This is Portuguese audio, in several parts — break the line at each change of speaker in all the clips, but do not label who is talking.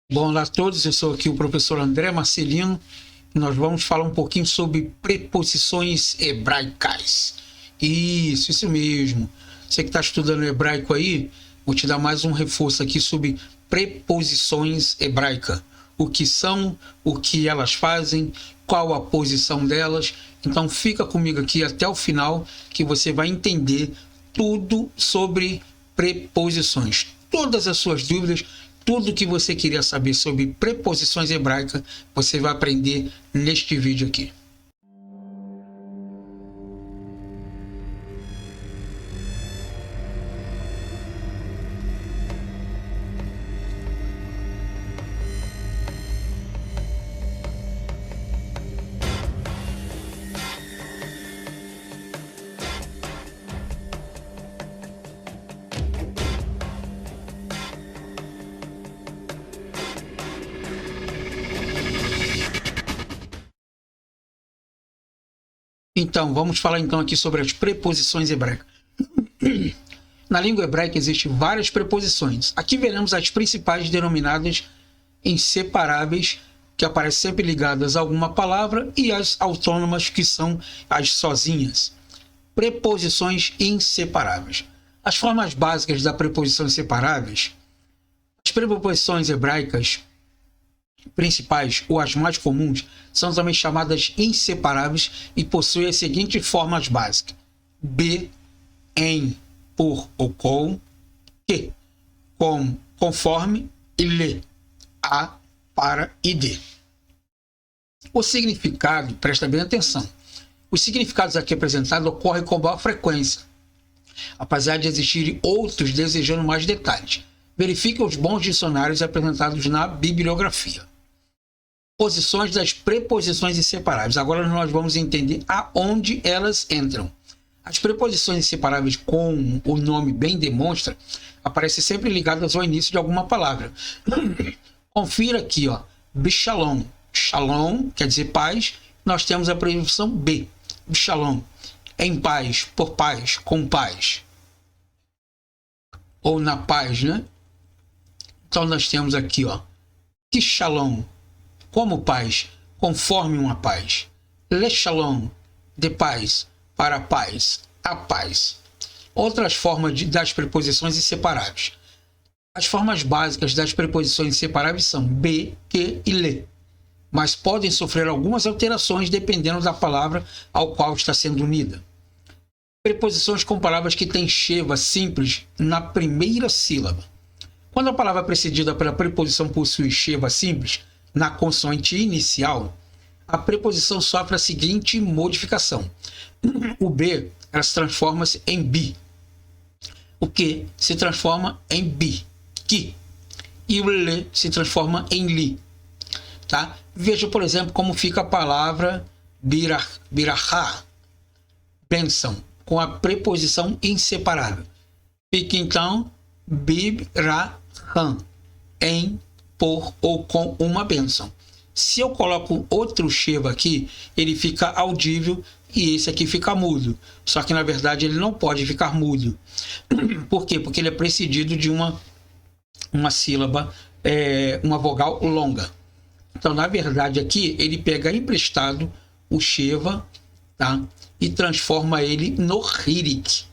Bom, olá a todos, eu sou aqui o professor André Marcelino e nós vamos falar um pouquinho sobre preposições hebraicas. Isso mesmo. Você que está estudando hebraico aí, vou te dar mais um reforço aqui sobre preposições hebraicas. O que são, o que elas fazem, qual a posição delas. Então fica comigo aqui até o final que você vai entender tudo sobre preposições. Todas as suas dúvidas, tudo que você queria saber sobre preposições hebraicas, você vai aprender neste vídeo aqui. Então, vamos falar então aqui sobre as preposições hebraicas. Na língua hebraica existem várias preposições. Aqui veremos as principais denominadas inseparáveis, que aparecem sempre ligadas a alguma palavra, e as autônomas, que são as sozinhas. Preposições inseparáveis. As formas básicas da preposição inseparáveis. As preposições hebraicas principais, ou as mais comuns, são também chamadas inseparáveis e possuem as seguintes formas básicas: be, em, por ou com, que, com, conforme e le, a, para e de. O significado, presta bem atenção, os significados aqui apresentados ocorrem com maior frequência, apesar de existirem outros desejando mais detalhes. Verifique os bons dicionários apresentados na bibliografia. Posições das preposições inseparáveis. Agora nós vamos entender aonde elas entram. As preposições inseparáveis, como o nome bem demonstra, aparecem sempre ligadas ao início de alguma palavra. Confira aqui, ó, Bishalom. Shalom quer dizer paz. Nós temos a preposição be. Bishalom. Em paz, por paz, com paz. Ou na paz, né? Então nós temos aqui, ó, que shalom, como paz, conforme uma paz. Le shalom, de paz, para a paz, a paz. Outras formas das preposições inseparáveis. As formas básicas das preposições inseparáveis são be, que e le, mas podem sofrer algumas alterações dependendo da palavra ao qual está sendo unida. Preposições com palavras que têm sheva simples na primeira sílaba. Quando a palavra precedida pela preposição possui sheva simples na consoante inicial, a preposição sofre a seguinte modificação. O be, ela se transforma-se em bi. O que se transforma em bi, que. E o le se transforma em li. Tá? Veja, por exemplo, como fica a palavra birachá, bênção, com a preposição inseparável. Fica então bib-ra-han, em, por ou com uma bênção. Se eu coloco outro sheva aqui, ele fica audível e esse aqui fica mudo. Só que na verdade ele não pode ficar mudo. Por quê? Porque ele é precedido de uma sílaba, uma vogal longa. Então, na verdade, aqui ele pega emprestado o sheva, tá? E transforma ele no hirik,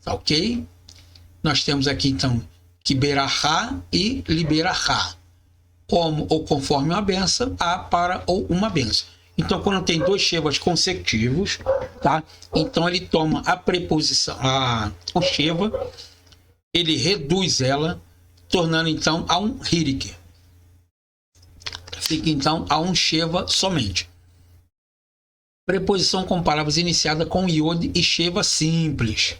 tá, ok? Nós temos aqui então kiberachá e liberachá, como ou conforme uma benção, a, para ou uma benção. Então, quando tem dois shevas consecutivos, tá? Então ele toma a preposição, o sheva, ele reduz ela, tornando então a um hirik. Fica então a um sheva somente. Preposição com palavras iniciadas com iod e sheva simples.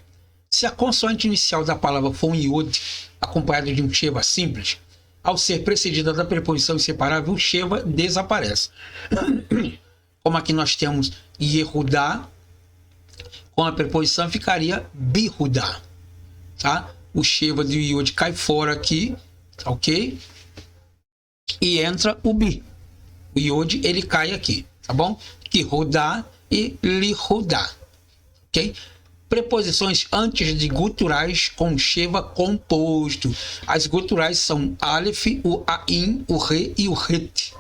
Se a consoante inicial da palavra for um iod acompanhado de um sheva simples, ao ser precedida da preposição inseparável, o sheva desaparece. Como aqui nós temos Yehudá, com a preposição ficaria Bihudá. Tá? O sheva do iod cai fora aqui, tá, ok? E entra o bi. O iod ele cai aqui, tá bom? Kihudá e lihudá, ok? Preposições antes de guturais com Sheva composto. As guturais são Aleph, o Ain, o Re e o Het.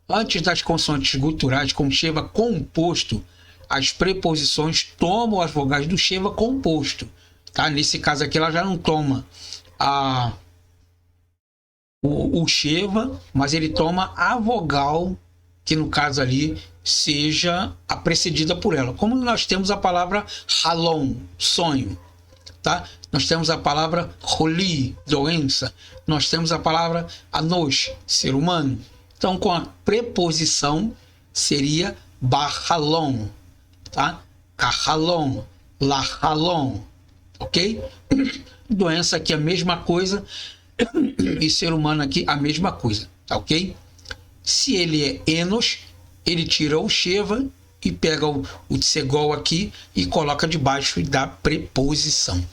Antes das consoantes guturais com Sheva composto, as preposições tomam as vogais do Sheva composto. Tá? Nesse caso aqui, ela já não toma o Sheva, mas ele toma a vogal, que no caso ali seja a precedida por ela. Como nós temos a palavra halom, sonho, tá? Nós temos a palavra holi, doença. Nós temos a palavra anosh, ser humano. Então, com a preposição seria bahalom, tá? Kahalom, lahalom, ok? Doença aqui a mesma coisa e ser humano aqui a mesma coisa, tá ok? Se ele é Enos, ele tira o Sheva e pega o Tsegol aqui e coloca debaixo da preposição.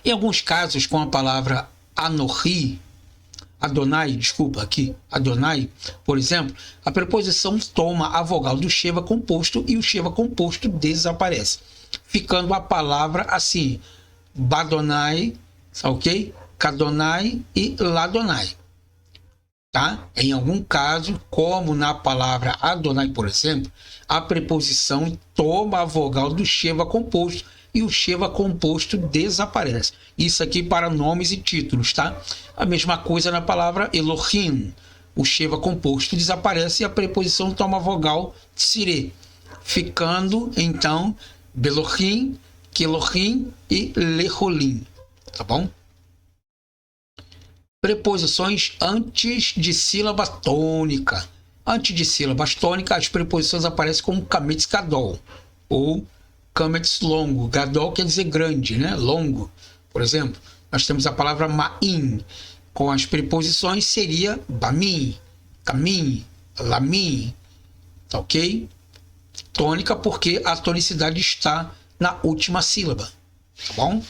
Em alguns casos, com a palavra Anohi, Adonai, desculpa, aqui, Adonai, por exemplo, a preposição toma a vogal do Sheva composto e o Sheva composto desaparece, ficando a palavra assim, Badonai, ok? Kadonai e Ladonai. Tá? Em algum caso, como na palavra Adonai, por exemplo, a preposição toma a vogal do Sheva composto e o Sheva composto desaparece. Isso aqui para nomes e títulos, tá? A mesma coisa na palavra Elohim. O Sheva composto desaparece e a preposição toma a vogal Tsire, ficando então Belohim, Kelohim e Leholim, tá bom? Preposições antes de sílaba tônica. Antes de sílabas tônicas, as preposições aparecem como kametz gadol ou kametz longo. Gadol quer dizer grande, né? Longo. Por exemplo, nós temos a palavra ma'in. Com as preposições seria bamim, kamim, lamim. Tá ok? Tônica porque a tonicidade está na última sílaba. Tá bom?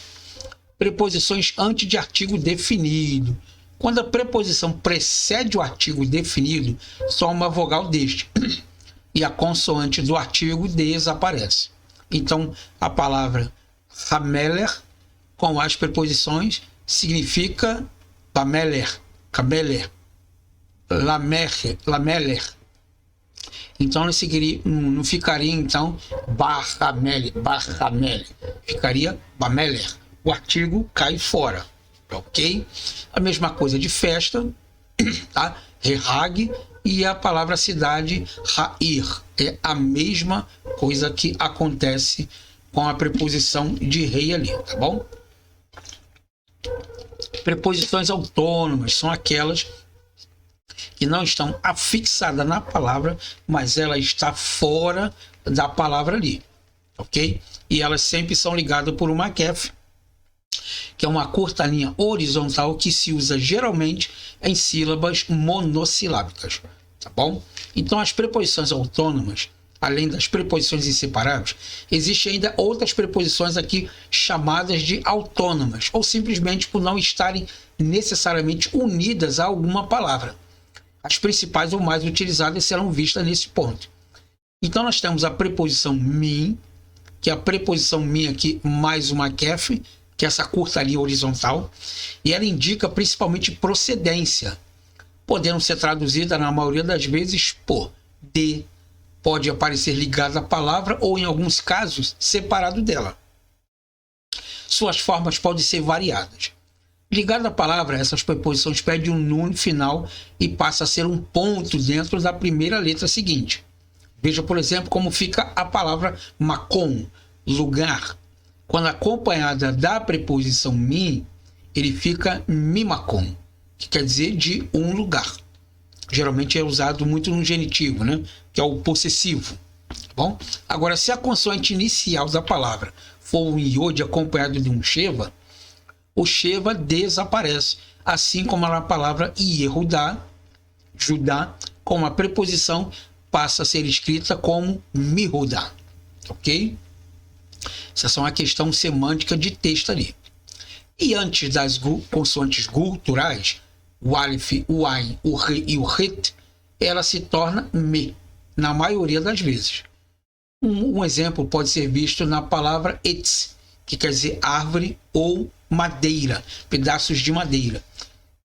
Preposições antes de artigo definido. Quando a preposição precede o artigo definido, toma a vogal deste e a consoante do artigo desaparece. Então, a palavra Hameler, com as preposições, significa Bameler, Kabeler, Lameler. Então, não ficaria, então, Barhamele, ficaria Bameler. O artigo cai fora. Ok? A mesma coisa de festa, tá? Rehag, e a palavra cidade, Ha'ir. É a mesma coisa que acontece com a preposição de rei ali, tá bom? Preposições autônomas são aquelas que não estão afixadas na palavra, mas ela está fora da palavra ali, ok? E elas sempre são ligadas por uma kef, que é uma curta linha horizontal que se usa geralmente em sílabas monossilábicas, tá bom? Então, as preposições autônomas, além das preposições inseparáveis, existem ainda outras preposições aqui chamadas de autônomas, ou simplesmente por não estarem necessariamente unidas a alguma palavra. As principais ou mais utilizadas serão vistas nesse ponto. Então, nós temos a preposição min, que é a preposição min aqui mais uma kef, que é essa curta linha horizontal, e ela indica principalmente procedência, podendo ser traduzida na maioria das vezes por de, pode aparecer ligada à palavra ou em alguns casos separado dela. Suas formas podem ser variadas. Ligada à palavra, essas preposições perdem um nun final e passa a ser um ponto dentro da primeira letra seguinte. Veja, por exemplo, como fica a palavra makom, lugar. Quando acompanhada da preposição mi, ele fica mimakom, que quer dizer de um lugar. Geralmente é usado muito no genitivo, né? Que é o possessivo. Tá bom? Agora, se a consoante inicial da palavra for um iod acompanhado de um sheva, o sheva desaparece, assim como na palavra Yehudá, Judá, com a preposição passa a ser escrita como Mihudá. Ok? Essa é uma questão semântica de texto ali. E antes das consoantes guturais, o Aleph, o Ain, o Re e o Het, ela se torna Me, na maioria das vezes. Um exemplo pode ser visto na palavra etz, que quer dizer árvore ou madeira, pedaços de madeira.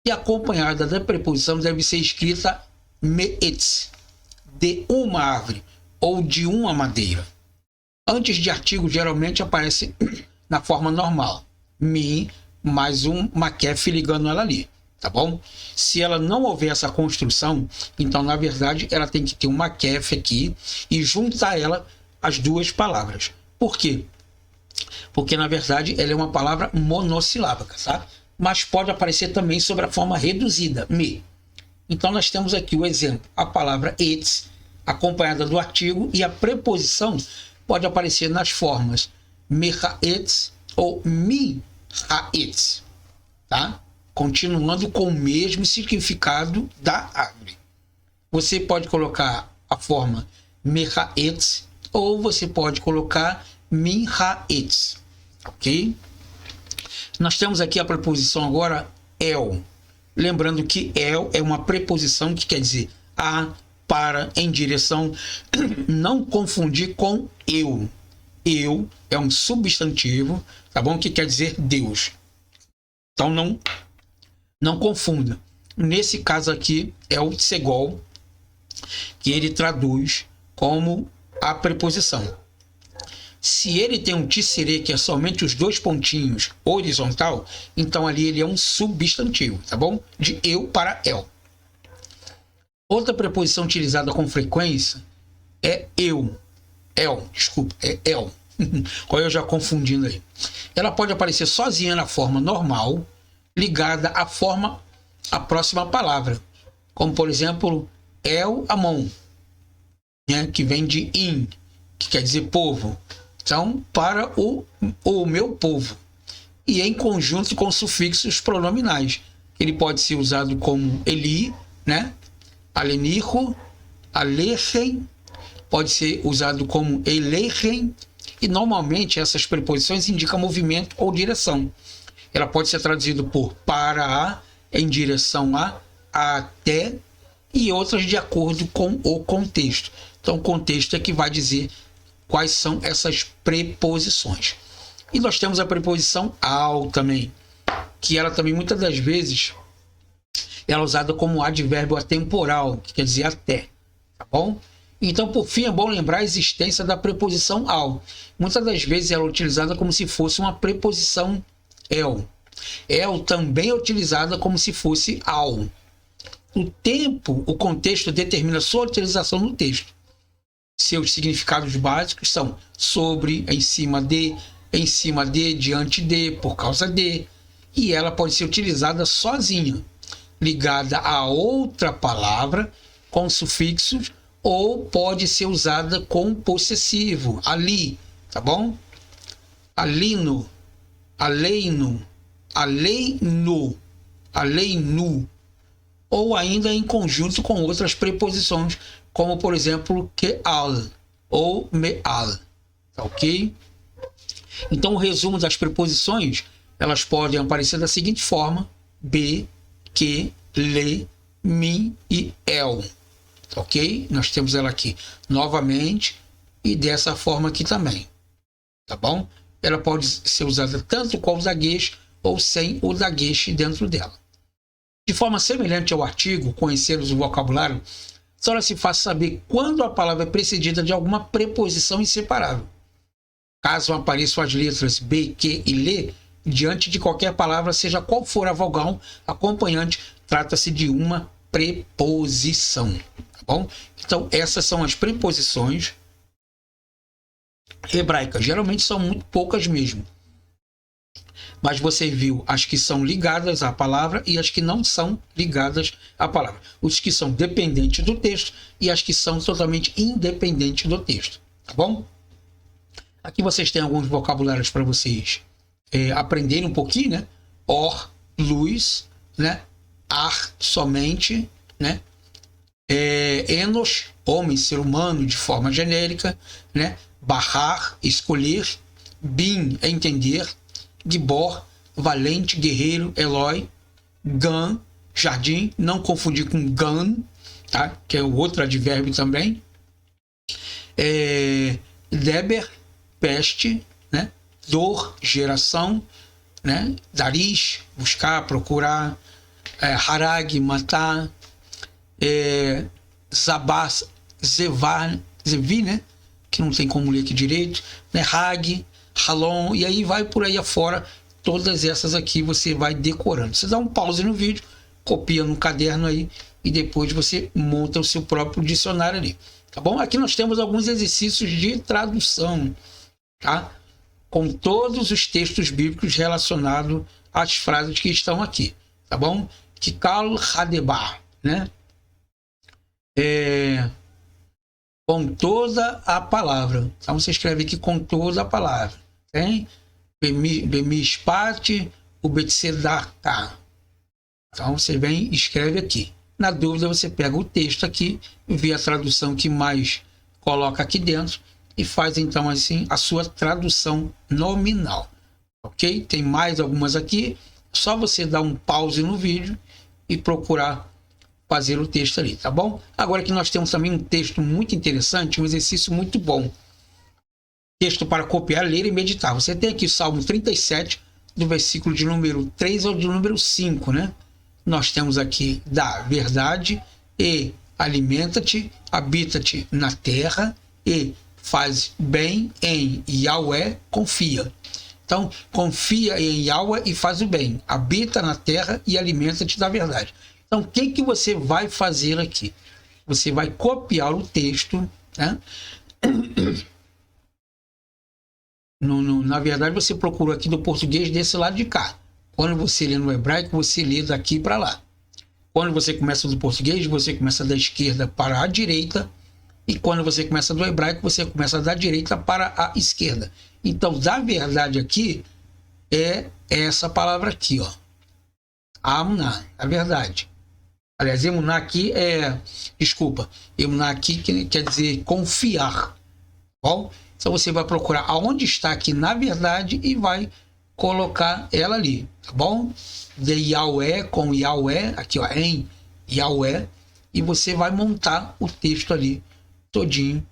E acompanhada da preposição deve ser escrita me'etz, de uma árvore ou de uma madeira. Antes de artigo, geralmente aparece na forma normal, me mais um maquef ligando ela ali, tá bom? Se ela não houver essa construção, então na verdade ela tem que ter um maquef aqui e juntar ela as duas palavras. Por quê? Porque na verdade ela é uma palavra monossilábica, tá? Mas pode aparecer também sobre a forma reduzida, me. Então nós temos aqui o exemplo, a palavra etz, acompanhada do artigo, e a preposição pode aparecer nas formas mehaetz ou mihaetz, tá? Continuando com o mesmo significado da árvore. Você pode colocar a forma mehaetz ou você pode colocar mihaetz, ok? Nós temos aqui a preposição agora el. Lembrando que el é uma preposição que quer dizer a, para, em direção. Não confundir com eu. Eu é um substantivo, tá bom? Que quer dizer Deus. Então não confunda. Nesse caso aqui é o tsegol, que ele traduz como a preposição. Se ele tem um tissere, que é somente os dois pontinhos horizontal, então ali ele é um substantivo, tá bom? De eu para el. Outra preposição utilizada com frequência é eu. É el. Olha eu já confundindo aí. Ela pode aparecer sozinha na forma normal, ligada à próxima palavra. Como, por exemplo, el amon, né? Que vem de in, que quer dizer povo. Então, para o meu povo. E em conjunto com sufixos pronominais. Ele pode ser usado como Eli, né? Alenicho, Alechem, pode ser usado como Elechem, e normalmente essas preposições indicam movimento ou direção. Ela pode ser traduzida por para a, em direção a, até, e outras de acordo com o contexto. Então, o contexto é que vai dizer quais são essas preposições. E nós temos a preposição ao também, que ela também muitas das vezes ela é usada como advérbio atemporal, que quer dizer até, tá bom? Então, por fim, é bom lembrar a existência da preposição ao. Muitas das vezes ela é utilizada como se fosse uma preposição el. El também é utilizada como se fosse ao. O tempo, o contexto determina sua utilização no texto. Seus significados básicos são sobre, em cima de, diante de, por causa de. E ela pode ser utilizada sozinha, ligada a outra palavra com sufixos, ou pode ser usada com possessivo, ali, tá bom? Alino, aleino, aleino, aleinu, ou ainda em conjunto com outras preposições, como por exemplo keal ou meal, tá ok? Então o resumo das preposições, elas podem aparecer da seguinte forma: be, que, le, mi e el, tá ok? Nós temos ela aqui novamente e dessa forma aqui também, tá bom? Ela pode ser usada tanto com o daguesh ou sem o daguesh dentro dela. De forma semelhante ao artigo, conhecer o vocabulário, só se faz saber quando a palavra é precedida de alguma preposição inseparável. Caso apareçam as letras B, Q e L diante de qualquer palavra, seja qual for a vogal acompanhante, trata-se de uma preposição, tá bom? Então, essas são as preposições hebraicas. Geralmente são muito poucas mesmo. Mas você viu as que são ligadas à palavra e as que não são ligadas à palavra. Os que são dependentes do texto e as que são totalmente independentes do texto. Tá bom? Aqui vocês têm alguns vocabulários para vocês aprenderem um pouquinho, né? Or, luz, né? Ar, somente, né? Enos, homem, ser humano de forma genérica, né? Bahar, escolher. Bin, entender. Gibor, valente, guerreiro, Eloi. Gan, jardim, não confundir com Gan, tá? Que é o outro advérbio também. Deber, peste, né? Dor, geração, né? Darish, buscar, procurar, harag, matar, zabas, zevar, zevi, né? Que não tem como ler aqui direito, né? Hag, halon, e aí vai por aí afora. Todas essas aqui você vai decorando. Você dá um pause no vídeo, copia no caderno aí e depois você monta o seu próprio dicionário ali, tá bom? Aqui nós temos alguns exercícios de tradução, tá? Com todos os textos bíblicos relacionados às frases que estão aqui, tá bom? Kikal Hadebar, né? Com toda a palavra. Então você escreve aqui com toda a palavra. Tem Bemishpat, o Betsedaka. Então você vem e escreve aqui. Na dúvida, você pega o texto aqui, vê a tradução que mais coloca aqui dentro e faz então assim a sua tradução nominal. Ok? Tem mais algumas aqui. Só você dar um pause no vídeo e procurar fazer o texto ali, tá bom? Agora que nós temos também um texto muito interessante, um exercício muito bom. Texto para copiar, ler e meditar. Você tem aqui o Salmo 37, do versículo de número 3 ao de número 5, né? Nós temos aqui da verdade e alimenta-te, habita-te na terra e faz bem em Yahweh, confia. Então, confia em Yahweh e faz o bem. Habita na terra e alimenta-te da verdade. Então, o que você vai fazer aqui? Você vai copiar o texto, né? Na verdade, você procura aqui do português desse lado de cá. Quando você lê no hebraico, você lê daqui para lá. Quando você começa do português, você começa da esquerda para a direita. E quando você começa do hebraico, você começa da direita para a esquerda. Então, da verdade aqui, é essa palavra aqui, ó. Amna, a verdade. Aliás, emuná aqui emuná aqui quer dizer confiar. Bom? Então você vai procurar aonde está aqui na verdade e vai colocar ela ali, tá bom? De Yahweh com Yahweh, aqui ó, em Yahweh, e você vai montar o texto ali todinho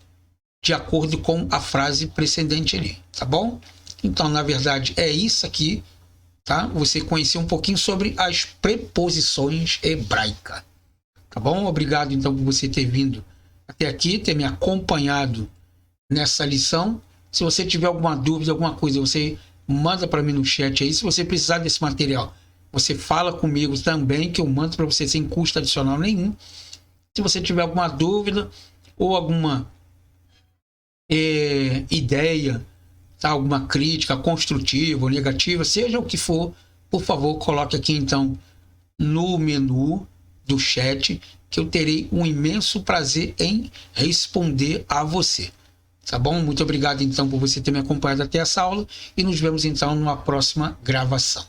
de acordo com a frase precedente ali, tá bom? Então, na verdade, é isso aqui, tá? Você conhecer um pouquinho sobre as preposições hebraicas, tá bom? Obrigado, então, por você ter vindo até aqui, ter me acompanhado nessa lição. Se você tiver alguma dúvida, alguma coisa, você manda para mim no chat aí. Se você precisar desse material, você fala comigo também, que eu mando para você sem custo adicional nenhum. Se você tiver alguma dúvida ou alguma ideia, tá? Alguma crítica construtiva ou negativa, seja o que for, por favor, coloque aqui então no menu do chat, que eu terei um imenso prazer em responder a você. Tá bom? Muito obrigado então por você ter me acompanhado até essa aula e nos vemos então numa próxima gravação.